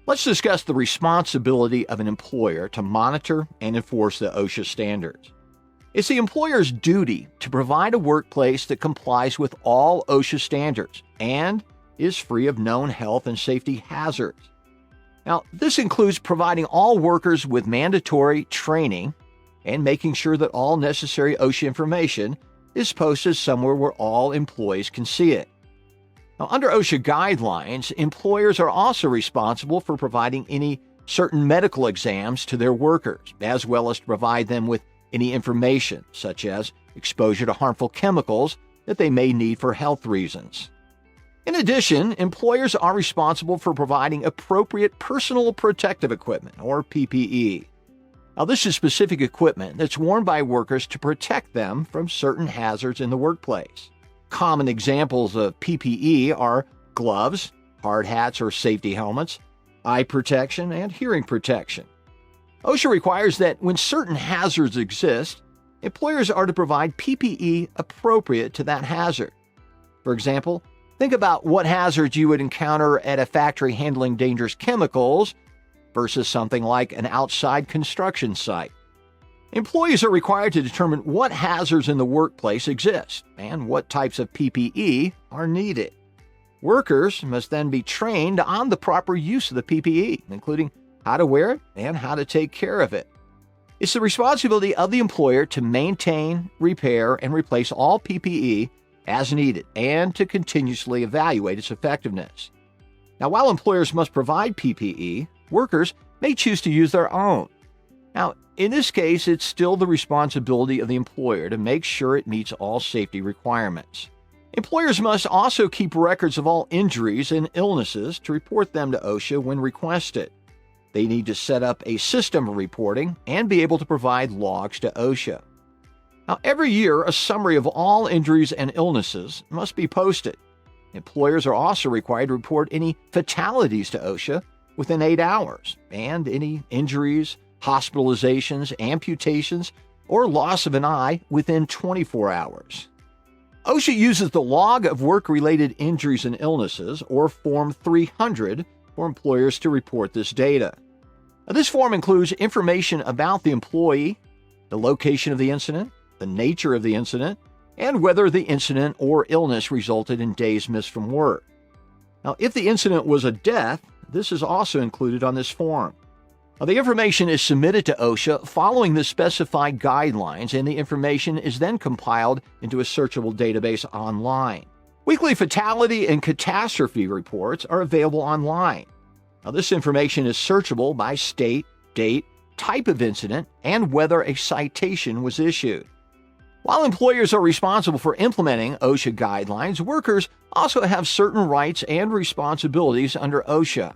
Let's discuss the responsibility of an employer to monitor and enforce the OSHA standards. It's the employer's duty to provide a workplace that complies with all OSHA standards and is free of known health and safety hazards. Now, this includes providing all workers with mandatory training and making sure that all necessary OSHA information is posted somewhere where all employees can see it. Now, under OSHA guidelines, employers are also responsible for providing any certain medical exams to their workers, as well as to provide them with any information, such as exposure to harmful chemicals that they may need for health reasons. In addition, employers are responsible for providing appropriate personal protective equipment, or PPE. Now, this is specific equipment that's worn by workers to protect them from certain hazards in the workplace. Common examples of PPE are gloves, hard hats or safety helmets, eye protection, and hearing protection. OSHA requires that when certain hazards exist, employers are to provide PPE appropriate to that hazard. For example, think about what hazards you would encounter at a factory handling dangerous chemicals versus something like an outside construction site. Employees are required to determine what hazards in the workplace exist and what types of PPE are needed. Workers must then be trained on the proper use of the PPE, including how to wear it and how to take care of it. It's the responsibility of the employer to maintain, repair, and replace all PPE as needed and to continuously evaluate its effectiveness. Now, while employers must provide PPE, workers may choose to use their own. Now, in this case, it's still the responsibility of the employer to make sure it meets all safety requirements. Employers must also keep records of all injuries and illnesses to report them to OSHA when requested. They need to set up a system of reporting and be able to provide logs to OSHA. Now, every year, a summary of all injuries and illnesses must be posted. Employers are also required to report any fatalities to OSHA within 8 hours, and any injuries, hospitalizations, amputations, or loss of an eye within 24 hours. OSHA uses the Log of Work-Related Injuries and Illnesses, or Form 300, for employers to report this data. Now, this form includes information about the employee, the location of the incident, the nature of the incident, and whether the incident or illness resulted in days missed from work. Now, if the incident was a death, this is also included on this form. Now, the information is submitted to OSHA following the specified guidelines, and the information is then compiled into a searchable database online. Weekly fatality and catastrophe reports are available online. Now, this information is searchable by state, date, type of incident, and whether a citation was issued. While employers are responsible for implementing OSHA guidelines, workers also have certain rights and responsibilities under OSHA.